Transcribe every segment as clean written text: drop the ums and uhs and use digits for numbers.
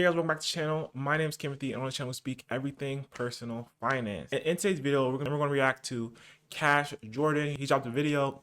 Hey guys, welcome back to the channel. My name is Timothy, and on the channel we speak everything personal finance. And in today's video, we're going to react to Cash Jordan. He dropped a video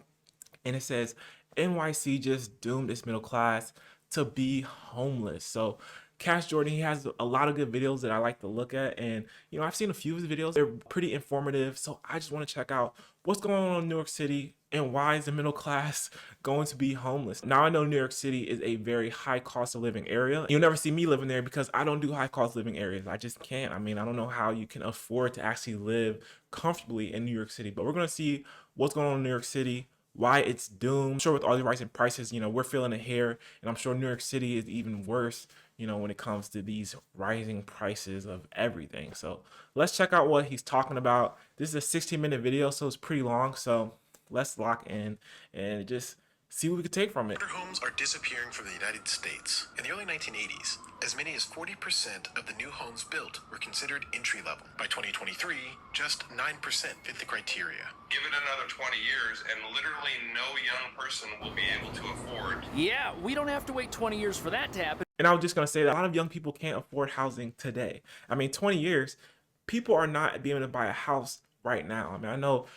and it says NYC just doomed its middle class to be homeless. So Cash Jordan, he has a lot of good videos that I like to look at, and I've seen a few of his videos. They're pretty informative, so I just want to check out what's going on in New York City and why is the middle class going to be homeless. Now I know New York City is a very high cost of living area. You'll never see me living there because I don't do high cost living areas. I just can't. I mean, I don't know how you can afford to actually live comfortably in New York City, but we're going to see what's going on in New York City, why it's doomed. I'm sure with all the rising prices, we're feeling it here, and I'm sure New York City is even worse, when it comes to these rising prices of everything. So let's check out what he's talking about. This is a 16-minute video, so it's pretty long. So let's lock in and just see what we can take from it. Homes are disappearing from the United States. In the early 1980s, as many as 40% of the new homes built were considered entry-level. By 2023, just 9% fit the criteria. Give it another 20 years and literally no young person will be able to afford. Yeah, we don't have to wait 20 years for that to happen. And I was just going to say that a lot of young people can't afford housing today. I mean, 20 years, people are not being able to buy a house right now. I mean, I know,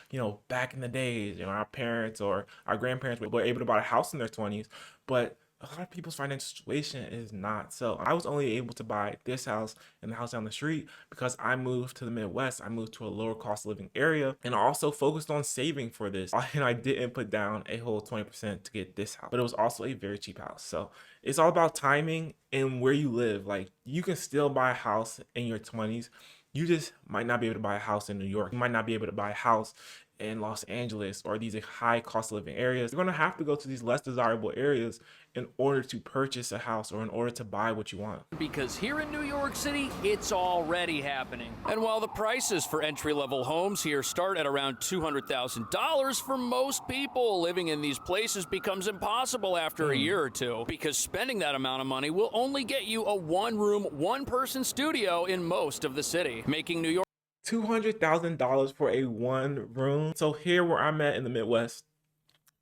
back in the days, our parents or our grandparents were able to buy a house in their 20s, but a lot of people's financial situation is not so. I was only able to buy this house and the house down the street because I moved to the Midwest. I moved to a lower cost of living area, and I also focused on saving for this. And I didn't put down a whole 20% to get this house, but it was also a very cheap house. So it's all about timing and where you live. Like, you can still buy a house in your 20s. You just might not be able to buy a house in New York. You might not be able to buy a house in Los Angeles or these high cost of living areas. You're going to have to go to these less desirable areas in order to purchase a house or in order to buy what you want. Because here in New York City, it's already happening. And while the prices for entry-level homes here start at around $200,000, for most people, living in these places becomes impossible after a year or two, because spending that amount of money will only get you a one-room, one-person studio in most of the city, making New York $200,000 for a one room. So here where I'm at in the Midwest,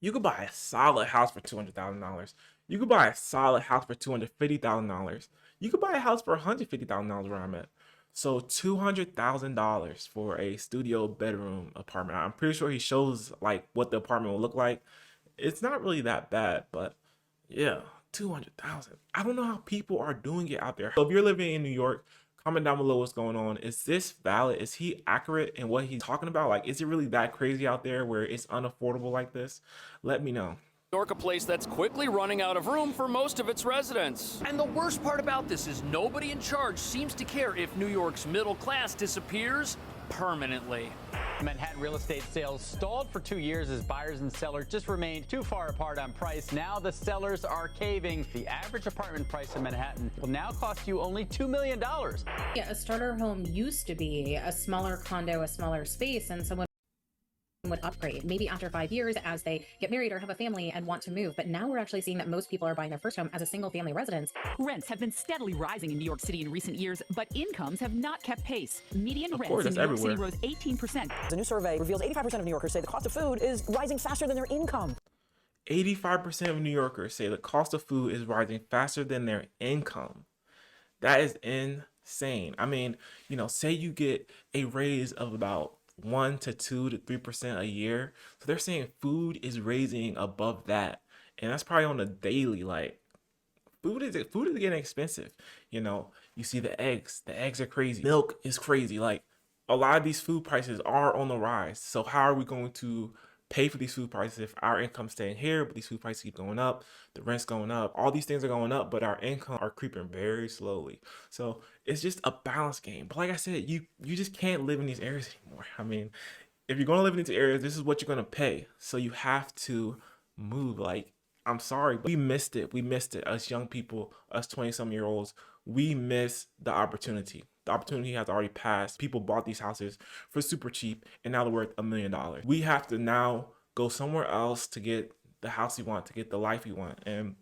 you could buy a solid house for $200,000. You could buy a solid house for $250,000. You could buy a house for $150,000 where I'm at. So $200,000 for a studio bedroom apartment. I'm pretty sure he shows like what the apartment will look like. It's not really that bad, but yeah, $200,000. I don't know how people are doing it out there. So if you're living in New York, comment down below what's going on. Is this valid? Is he accurate in what he's talking about? Like, is it really that crazy out there where it's unaffordable like this? Let me know. New York, a place that's quickly running out of room for most of its residents. And the worst part about this is nobody in charge seems to care if New York's middle class disappears permanently. Manhattan real estate sales stalled for 2 years as buyers and sellers just remained too far apart on price. Now the sellers are caving. The average apartment price in Manhattan will now cost you only $2 million. Yeah, a starter home used to be a smaller condo, a smaller space, and someone would upgrade maybe after 5 years as they get married or have a family and want to move. But now we're actually seeing that most people are buying their first home as a single family residence. Rents have been steadily rising in New York City in recent years, but incomes have not kept pace. Median rents in New York City rose 18%. A new survey reveals 85% of New Yorkers say the cost of food is rising faster than their income. 85% of New Yorkers say the cost of food is rising faster than their income. That is insane. I mean, say you get a raise of about 1 to 2 to 3% a year. So they're saying food is raising above that. And that's probably on a daily. Like, food is getting expensive. You see the eggs are crazy. Milk is crazy. Like, a lot of these food prices are on the rise. So how are we going to pay for these food prices if our income's staying here, but these food prices keep going up, the rent's going up, all these things are going up, but our income are creeping very slowly. So it's just a balance game. But like I said, you just can't live in these areas anymore. I mean, if you're going to live in these areas, this is what you're going to pay. So you have to move. Like, I'm sorry, but we missed it. We missed it. Us young people, us 20-some-year-olds, we missed the opportunity. The opportunity has already passed. People bought these houses for super cheap, and now they're worth $1 million. We have to now go somewhere else to get the house you want, to get the life you want. And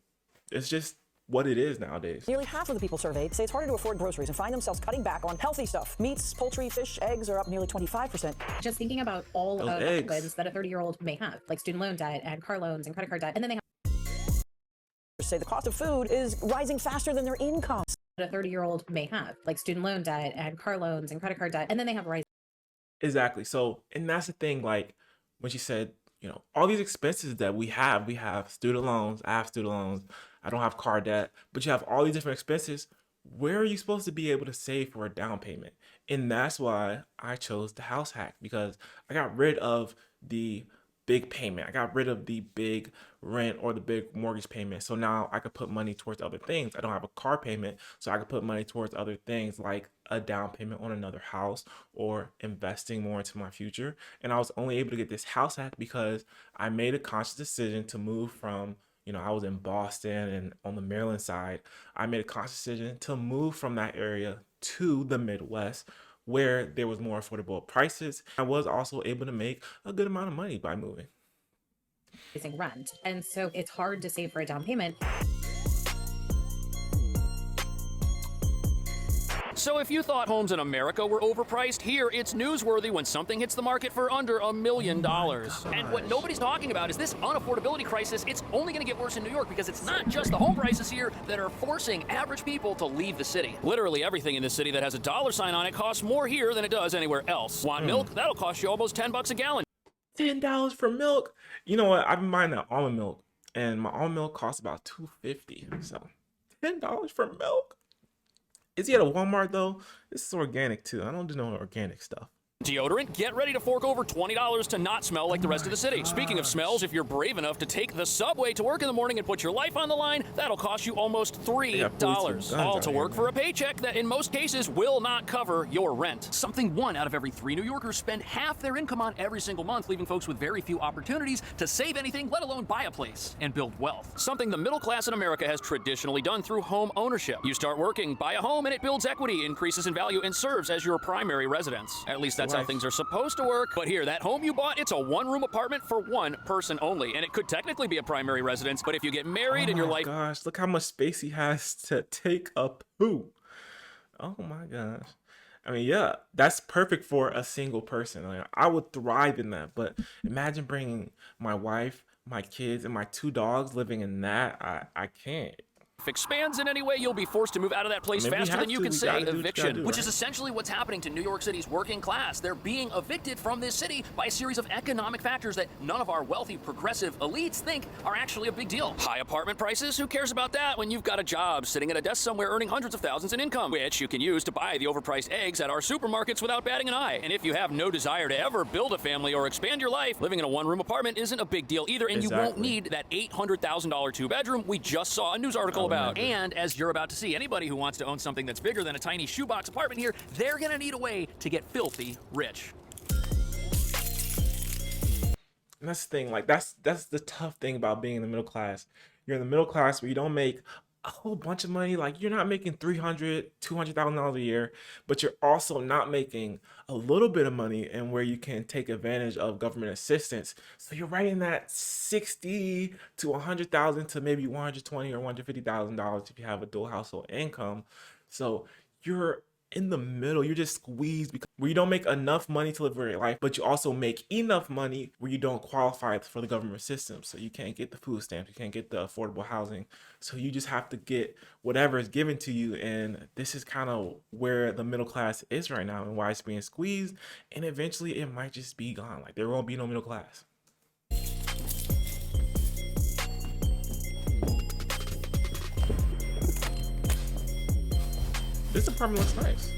it's just what it is nowadays. Nearly half of the people surveyed say it's harder to afford groceries and find themselves cutting back on healthy stuff. Meats, poultry, fish, eggs are up nearly 25%. Just thinking about all of the goods that a 30-year-old may have, like student loan debt and car loans and credit card debt, and then they have Say the cost of food is rising faster than their income. a 30-year-old may have, like student loan debt and car loans and credit card debt, and then they have rising. Exactly. So, and that's the thing, like when she said, all these expenses that we have student loans, I have student loans, I don't have car debt, but you have all these different expenses. Where are you supposed to be able to save for a down payment? And that's why I chose the house hack, because I got rid of the big payment. I got rid of the big rent or the big mortgage payment. So now I could put money towards other things. I don't have a car payment, so I could put money towards other things like a down payment on another house or investing more into my future. And I was only able to get this house hack because I made a conscious decision to move from, I was in Boston and on the Maryland side. I made a conscious decision to move from that area to the Midwest, where there was more affordable prices. I was also able to make a good amount of money by moving. Rent. And so it's hard to save for a down payment. So if you thought homes in America were overpriced, here it's newsworthy when something hits the market for under $1 million. And what nobody's talking about is this unaffordability crisis. It's only going to get worse in New York because it's not just the home prices here that are forcing average people to leave the city. Literally everything in this city that has a dollar sign on it costs more here than it does anywhere else. Want milk? That'll cost you almost $10 a gallon. $10 for milk? You know what? I've been buying that almond milk, and my almond milk costs about $2.50. So $10 for milk? Is he at a Walmart though? This is organic too. I don't do no organic stuff. Deodorant, get ready to fork over $20 to not smell like the rest of the city. Speaking of smells, if you're brave enough to take the subway to work in the morning and put your life on the line, that'll cost you almost $3. All to work for a paycheck that in most cases will not cover your rent. Something 1 out of every 3 New Yorkers spend half their income on every single month, leaving folks with very few opportunities to save anything, let alone buy a place and build wealth. Something the middle class in America has traditionally done through home ownership. You start working, buy a home, and it builds equity, increases in value, and serves as your primary residence. At least that's how things are supposed to work. But here, that home you bought, it's a 1-room apartment for 1 person only, and it could technically be a primary residence, but if you get married and your life— gosh, look how much space he has to take a poo. Oh my gosh. I mean, yeah, that's perfect for a single person. Like, I would thrive in that, but imagine bringing my wife, my kids, and my 2 dogs living in that. I can't. expands in any way, you'll be forced to move out of that place faster than you can say eviction, which is essentially what's happening to New York City's working class. They're being evicted from this city by a series of economic factors that none of our wealthy, progressive elites think are actually a big deal. High apartment prices, who cares about that when you've got a job sitting at a desk somewhere earning hundreds of thousands in income, which you can use to buy the overpriced eggs at our supermarkets without batting an eye. And if you have no desire to ever build a family or expand your life, living in a one-room apartment isn't a big deal either, and you won't need that $800,000 two-bedroom we just saw a news article about. And as you're about to see, anybody who wants to own something that's bigger than a tiny shoebox apartment here, they're gonna need a way to get filthy rich. And that's the thing, like that's the tough thing about being in the middle class. You're in the middle class where you don't make a whole bunch of money. Like you're not making $200,000 a year, but you're also not making a little bit of money and where you can take advantage of government assistance. So you're right in that $60,000 to $100,000 to maybe $120,000 or $150,000 if you have a dual household income. So you're in the middle, you're just squeezed because where you don't make enough money to live a great life, but you also make enough money where you don't qualify for the government system. So you can't get the food stamps, you can't get the affordable housing. So you just have to get whatever is given to you. And this is kind of where the middle class is right now and why it's being squeezed. And eventually it might just be gone. Like there won't be no middle class. This apartment looks nice.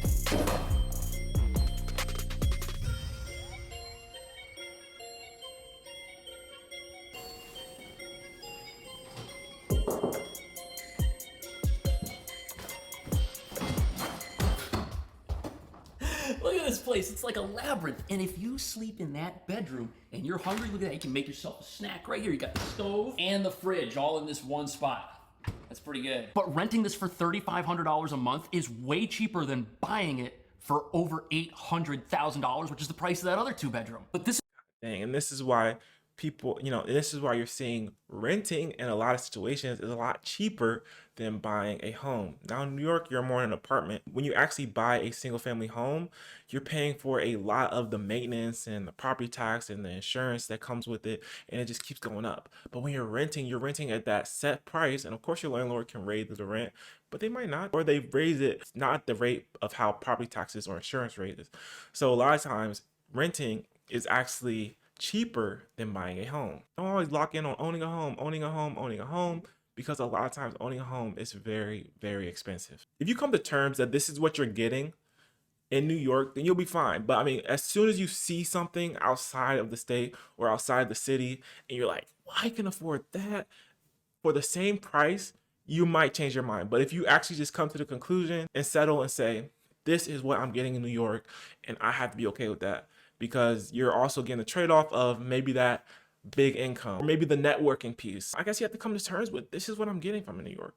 Look at this place, it's like a labyrinth. And if you sleep in that bedroom and you're hungry, look at that, you can make yourself a snack right here. You got the stove and the fridge all in this one spot. That's pretty good. But renting this for $3,500 a month is way cheaper than buying it for over $800,000, which is the price of that other two-bedroom. But this— Dang, and this is why people, this is why you're seeing renting in a lot of situations is a lot cheaper than buying a home. Now in New York, you're more in an apartment. When you actually buy a single family home, you're paying for a lot of the maintenance and the property tax and the insurance that comes with it, and it just keeps going up. But when you're renting at that set price, and of course your landlord can raise the rent, but they might not, or they raise it not at the rate of how property taxes or insurance raises. So a lot of times renting is actually cheaper than buying a home. Don't always lock in on owning a home, because a lot of times owning a home is very, very expensive. If you come to terms that this is what you're getting in New York, then you'll be fine. But I mean, as soon as you see something outside of the state or outside the city and you're like, well, I can afford that for the same price, you might change your mind. But if you actually just come to the conclusion and settle and say, this is what I'm getting in New York, and I have to be okay with that, because you're also getting the trade-off of maybe that big income, or maybe the networking piece. I guess you have to come to terms with, this is what I'm getting from New York.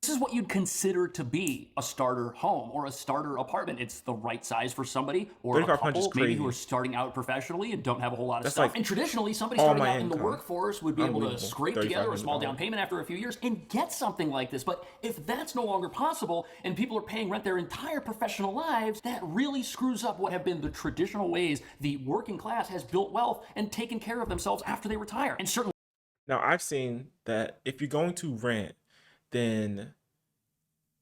This is what you'd consider to be a starter home or a starter apartment. It's the right size for somebody or a couple maybe who are starting out professionally and don't have a whole lot of stuff. And traditionally, somebody starting out in the workforce would be able to scrape together a small down payment after a few years and get something like this. But if that's no longer possible and people are paying rent their entire professional lives, that really screws up what have been the traditional ways the working class has built wealth and taken care of themselves after they retire. And certainly, now I've seen that if you're going to rent, then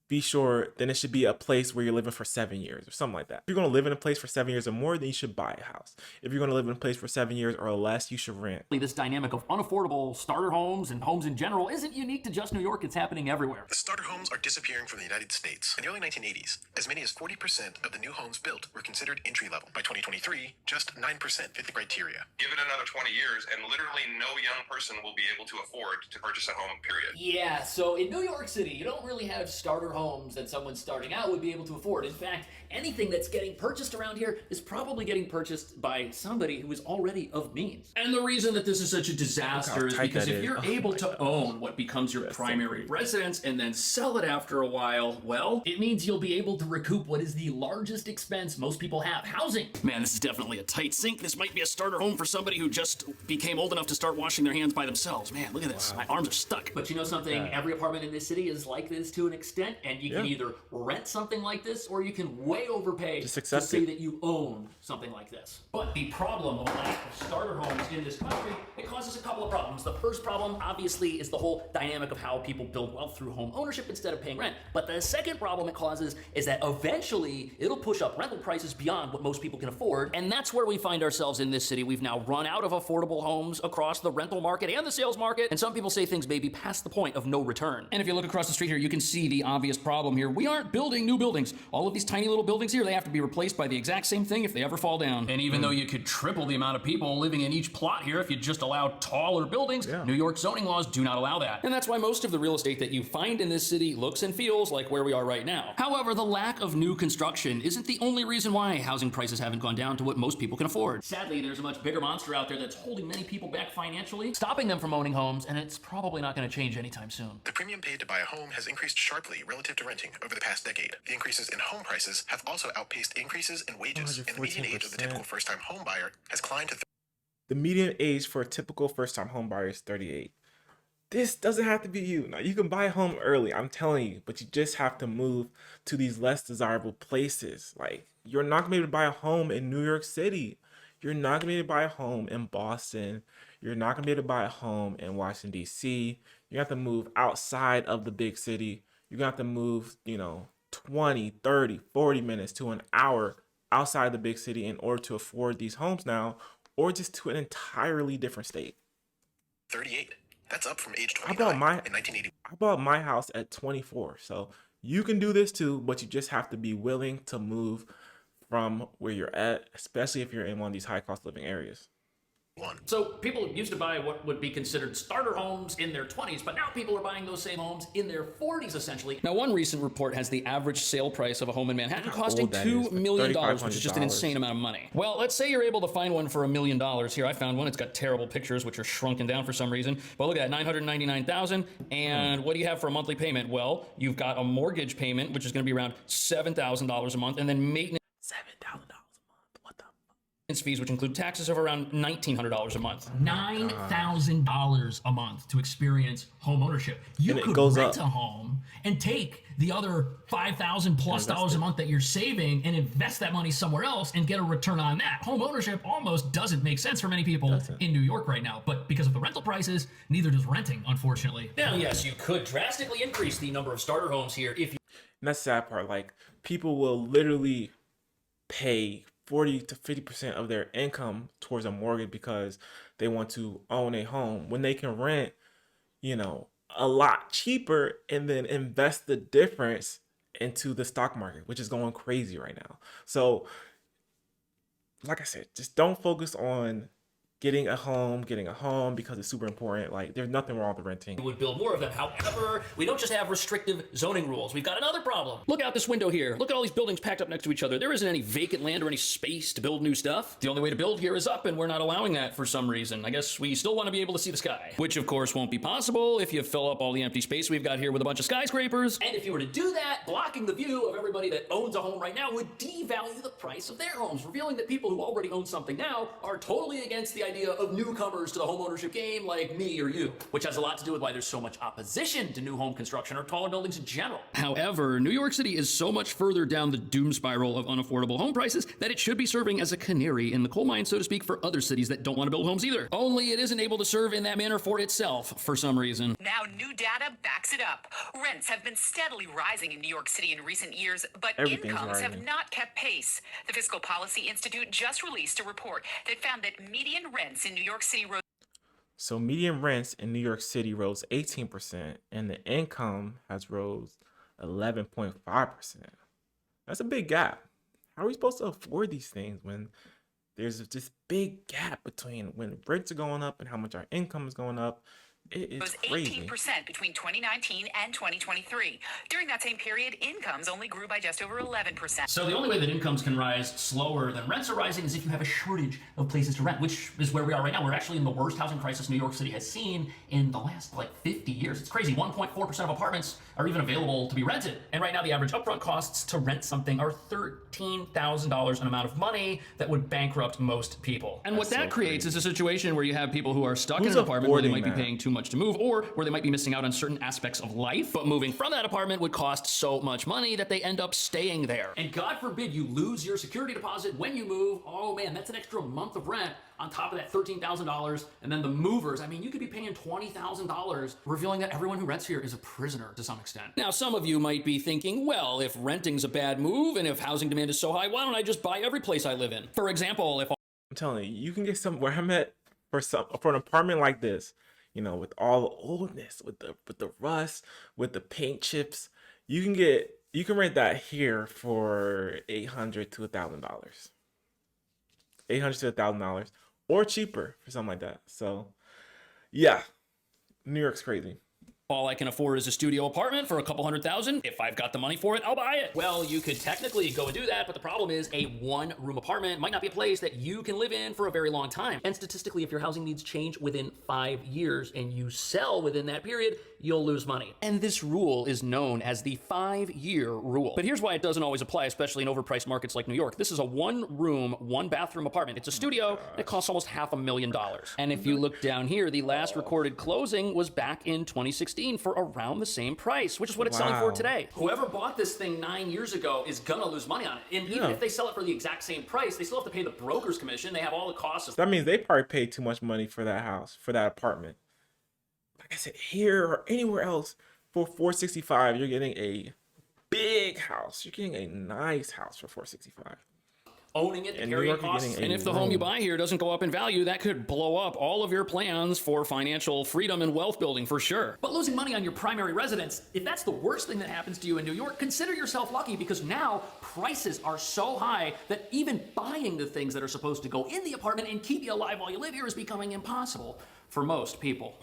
be sure, then it should be a place where you're living for 7 years or something like that. If you're going to live in a place for 7 years or more, then you should buy a house. If you're going to live in a place for 7 years or less, you should rent. This dynamic of unaffordable starter homes and homes in general isn't unique to just New York. It's happening everywhere. The starter homes are disappearing from the United States. In the early 1980s, as many as 40% of the new homes built were considered entry level. By 2023, just 9% fit the criteria. Give it another 20 years, and literally no young person will be able to afford to purchase a home, period. Yeah, so in New York City, you don't really have starter homes that someone starting out would be able to afford. In fact, anything that's getting purchased around here is probably getting purchased by somebody who is already of means. And the reason that this is such a disaster is because if you're able to own what becomes your primary residence and then sell it after a while, well, it means you'll be able to recoup what is the largest expense most people have, housing. Man, this is definitely a tight sink. This might be a starter home for somebody who just became old enough to start washing their hands by themselves. Man, look at this. Wow. My arms are stuck. But you know something? Every apartment in this city is like this to an extent, and you can either rent something like this or you can way overpay to say that you own something like this. But the problem of lack of starter homes in this country, it causes a couple of problems. The first problem, obviously, is the whole dynamic of how people build wealth through home ownership instead of paying rent. But the second problem it causes is that eventually it'll push up rental prices beyond what most people can afford. And that's where we find ourselves in this city. We've now run out of affordable homes across the rental market and the sales market. And some people say things may be past the point of no return. And if you look across the street here, you can see the obvious problem here. We aren't building new buildings. All of these tiny little buildings here, they have to be replaced by the exact same thing if they ever fall down. And even though you could triple the amount of people living in each plot here if you just allow taller buildings, New York zoning laws do not allow that. And that's why most of the real estate that you find in this city looks and feels like where we are right now. However, the lack of new construction isn't the only reason why housing prices haven't gone down to what most people can afford. Sadly, there's a much bigger monster out there that's holding many people back financially, stopping them from owning homes, and it's probably not going to change anytime soon. The premium paid to buy a home has increased sharply relative to renting over the past decade. The increases in home prices have also outpaced increases in wages, and the median age of the typical first-time home buyer has climbed to the median age for a typical first-time home buyer is 38. This doesn't have to be you. Now, you can buy a home early, I'm telling you, but you just have to move to these less desirable places. Like, you're not going to be able to buy a home in New York City. You're not going to be able to buy a home in Boston. You're not going to be able to buy a home in Washington, D.C. You have to move outside of the big city. You're going to have to move, 20, 30, 40 minutes to an hour outside the big city in order to afford these homes now, or just to an entirely different state. 38. That's up from age 29 in 1980. I bought my house at 24. So you can do this too, but you just have to be willing to move from where you're at, especially if you're in one of these high cost living areas. So people used to buy what would be considered starter homes in their 20s, but now people are buying those same homes in their 40s, essentially. Now, one recent report has the average sale price of a home in Manhattan costing $2 million, which is just an insane amount of money. Well, let's say you're able to find one for $1 million. Here, I found one. It's got terrible pictures, which are shrunken down for some reason. But look at that, $999,000. And what do you have for a monthly payment? Well, you've got a mortgage payment, which is going to be around $7,000 a month, and then maintenance maintenance fees, which include taxes, of around $1,900 a month. $9,000 a month to experience home ownership. You could rent a home and take the other $5,000 plus dollars a month that you're saving and invest that money somewhere else and get a return on that. Home ownership almost doesn't make sense for many people in New York right now, but because of the rental prices, neither does renting, unfortunately. Now, yes, you could drastically increase the number of starter homes here if you... And that's the sad part. Like, people will literally pay 40 to 50% of their income towards a mortgage because they want to own a home when they can rent, you know, a lot cheaper and then invest the difference into the stock market, which is going crazy right now. So, like I said, just don't focus on getting a home because it's super important. Like, there's nothing wrong with renting. We would build more of them. However, we don't just have restrictive zoning rules. We've got another problem. Look out this window here. Look at all these buildings packed up next to each other. There isn't any vacant land or any space to build new stuff. The only way to build here is up, and we're not allowing that for some reason. I guess we still want to be able to see the sky, which of course won't be possible if you fill up all the empty space we've got here with a bunch of skyscrapers. And if you were to do that, blocking the view of everybody that owns a home right now would devalue the price of their homes, revealing that people who already own something now are totally against the idea of newcomers to the homeownership game like me or you, which has a lot to do with why there's so much opposition to new home construction or taller buildings in general. However, New York City is so much further down the doom spiral of unaffordable home prices that it should be serving as a canary in the coal mine, so to speak, for other cities that don't want to build homes either. Only it isn't able to serve in that manner for itself for some reason. Now, new data backs it up. Rents have been steadily rising in New York City in recent years, but incomes have not kept pace. The Fiscal Policy Institute just released a report that found that median rents in New York City rose. So median rents in New York City rose 18%, and the income has rose 11.5%. That's a big gap. How are we supposed to afford these things when there's this big gap between when rents are going up and how much our income is going up? It is crazy. 18% between 2019 and 2023. During that same period, incomes only grew by just over 11%. So the only way that incomes can rise slower than rents are rising is if you have a shortage of places to rent, which is where we are right now. We're actually in the worst housing crisis New York City has seen in the last 50 years. It's crazy. 1.4% of apartments are even available to be rented. And right now the average upfront costs to rent something are $13,000, an amount of money that would bankrupt most people. And what that creates is a situation where you have people who are stuck in an apartment where they might be paying too much to move, or where they might be missing out on certain aspects of life, but moving from that apartment would cost so much money that they end up staying there. And God forbid you lose your security deposit when you move. Oh man, that's an extra month of rent on top of that $13,000. And then the movers, I mean, you could be paying $20,000, revealing that everyone who rents here is a prisoner to some extent. Now, some of you might be thinking, well, if renting's a bad move and if housing demand is so high, why don't I just buy every place I live in? For example, if I'm telling you, you can get some where I'm at for an apartment like this, you know, with all the oldness, with the rust, with the paint chips, you can rent that here for $800 to $1,000. $800 to $1,000 or cheaper for something like that. So yeah, New York's crazy. all I can afford is a studio apartment for a couple $100,000. If I've got the money for it, I'll buy it. Well, you could technically go and do that, but the problem is a one-room apartment might not be a place that you can live in for a very long time. And statistically, if your housing needs change within 5 years and you sell within that period, you'll lose money. And this rule is known as the 5-year rule. But here's why it doesn't always apply, especially in overpriced markets like New York. This is a one-room, one-bathroom apartment. It's a studio that costs almost $500,000. And if you look down here, the last recorded closing was back in 2016 for around the same price, which is what it's selling for today. Whoever bought this thing 9 years ago is gonna lose money on it. And even if they sell it for the exact same price, they still have to pay the broker's commission. They have all the costs. That means they probably paid too much money for that house, for that apartment. Like I said, here or anywhere else, for $465, you're getting a big house. You're getting a nice house for $465. Owning it, the carrying costs. And if the home you buy here doesn't go up in value, that could blow up all of your plans for financial freedom and wealth building for sure. But losing money on your primary residence, if that's the worst thing that happens to you in New York, consider yourself lucky, because now prices are so high that even buying the things that are supposed to go in the apartment and keep you alive while you live here is becoming impossible for most people.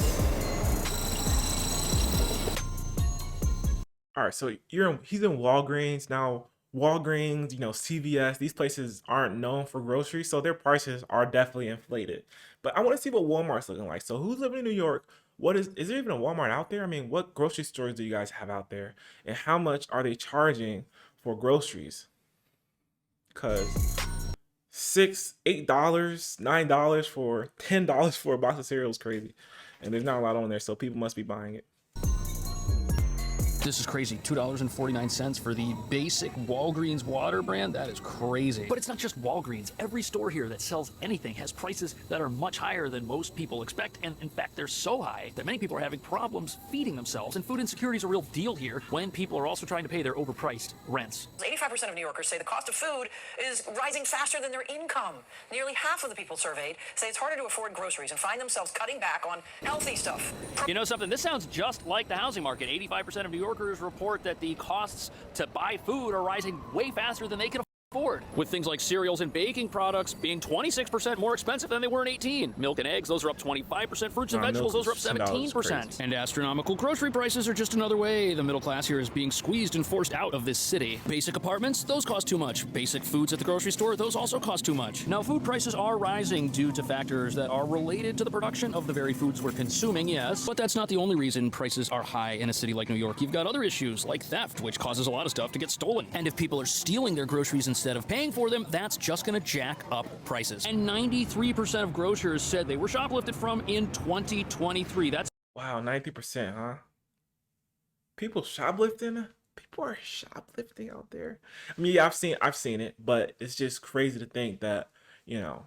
All right, so he's in Walgreens now. Walgreens, CVS, these places aren't known for groceries, so their prices are definitely inflated. But I want to see what Walmart's looking like. So who's living in New York? Is there even a Walmart out there? I mean, what grocery stores do you guys have out there? And how much are they charging for groceries? Because $6, $8, $9 for $10 for a box of cereal is crazy. And there's not a lot on there, so people must be buying it. This is crazy. $2.49 for the basic Walgreens water brand. That is crazy. But it's not just Walgreens. Every store here that sells anything has prices that are much higher than most people expect. And in fact, they're so high that many people are having problems feeding themselves. And food insecurity is a real deal here when people are also trying to pay their overpriced rents. 85% of New Yorkers say the cost of food is rising faster than their income. Nearly half of the people surveyed say it's harder to afford groceries and find themselves cutting back on healthy stuff. You know something? This sounds just like the housing market. 85% of New Yorkers report that the costs to buy food are rising way faster than they can afford, with things like cereals and baking products being 26% more expensive than they were in 18. Milk and eggs, those are up 25%. Fruits and vegetables, those are up 17%. And astronomical grocery prices are just another way the middle class here is being squeezed and forced out of this city. Basic apartments, those cost too much. Basic foods at the grocery store, those also cost too much. Now, food prices are rising due to factors that are related to the production of the very foods we're consuming, yes, but that's not the only reason prices are high in a city like New York. You've got other issues like theft, which causes a lot of stuff to get stolen. And if people are stealing their groceries instead of paying for them, that's just going to jack up prices. And 93% of grocers said they were shoplifted from in 2023. That's wow, 90%, huh? People shoplifting? People are shoplifting out there. I mean, yeah, I've seen it, but it's just crazy to think that, you know,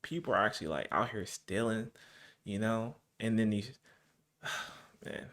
people are actually like out here stealing, you know, and then these, man.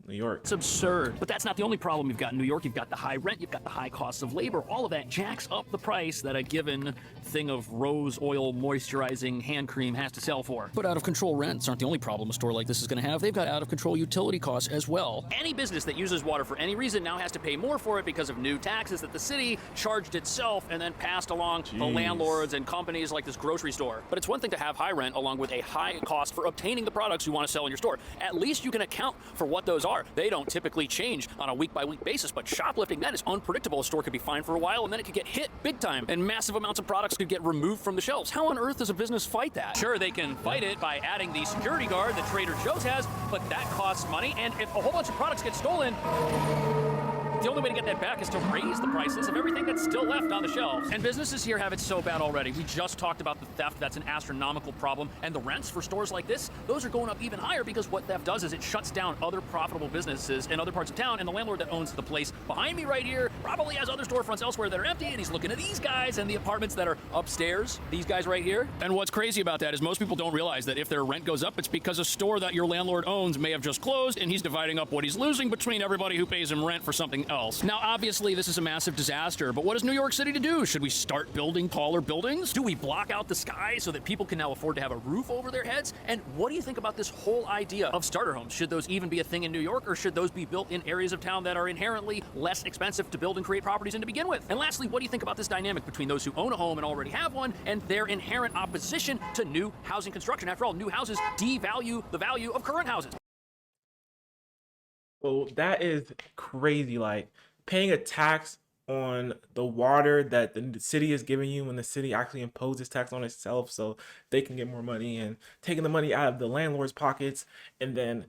New York. It's absurd. But that's not the only problem you've got in New York. You've got the high rent, you've got the high costs of labor. All of that jacks up the price that a given thing of rose oil moisturizing hand cream has to sell for. But out of control rents aren't the only problem a store like this is going to have. They've got out of control utility costs as well. Any business that uses water for any reason now has to pay more for it because of new taxes that the city charged itself and then passed along to landlords and companies like this grocery store. But it's one thing to have high rent along with a high cost for obtaining the products you want to sell in your store. At least you can account for what those are. They don't typically change on a week-by-week basis, but shoplifting, that is unpredictable. A store could be fine for a while, and then it could get hit big time, and massive amounts of products could get removed from the shelves. How on earth does a business fight that? Sure, they can fight it by adding the security guard that Trader Joe's has, but that costs money, and if a whole bunch of products get stolen, the only way to get that back is to raise the prices of everything that's still left on the shelves. And businesses here have it so bad already. We just talked about the theft. That's an astronomical problem. And the rents for stores like this, those are going up even higher because what theft does is it shuts down other profitable businesses in other parts of town. And the landlord that owns the place behind me right here probably has other storefronts elsewhere that are empty. And he's looking at these guys and the apartments that are upstairs, these guys right here. And what's crazy about that is most people don't realize that if their rent goes up, it's because a store that your landlord owns may have just closed and he's dividing up what he's losing between everybody who pays him rent for something else. Now, obviously, this is a massive disaster, but what is New York City to do? Should we start building taller buildings? Do we block out the sky so that people can now afford to have a roof over their heads? And what do you think about this whole idea of starter homes? Should those even be a thing in New York, or should those be built in areas of town that are inherently less expensive to build and create properties in to begin with? And lastly, what do you think about this dynamic between those who own a home and already have one and their inherent opposition to new housing construction? After all, new houses devalue the value of current houses. Well, that is crazy. Like, paying a tax on the water that the city is giving you when the city actually imposes tax on itself so they can get more money, and taking the money out of the landlord's pockets, and then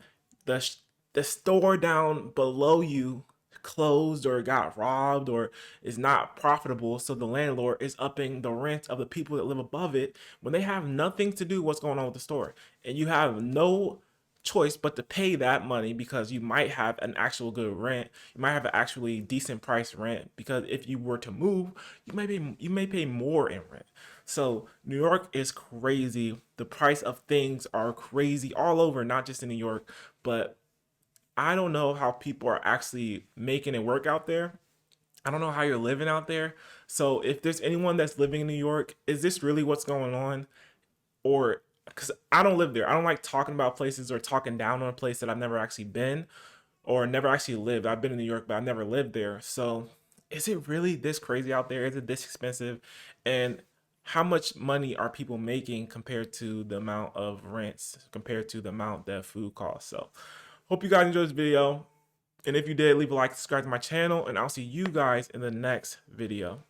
the store down below you closed or got robbed or is not profitable, so the landlord is upping the rent of the people that live above it when they have nothing to do what's going on with the store, and you have no choice but to pay that money because you might have an actual good rent. You might have an actually decent price rent, because if you were to move, you may pay more in rent. So New York is crazy. The price of things are crazy all over, not just in New York, but I don't know how people are actually making it work out there. I don't know how you're living out there. So if there's anyone that's living in New York, is this really what's going on? Or, because I don't live there. I don't like talking about places or talking down on a place that I've never actually been or never actually lived. I've been in New York, but I've never lived there. So is it really this crazy out there? Is it this expensive? And how much money are people making compared to the amount of rents, compared to the amount that food costs? So hope you guys enjoyed this video. And if you did, leave a like, subscribe to my channel, and I'll see you guys in the next video.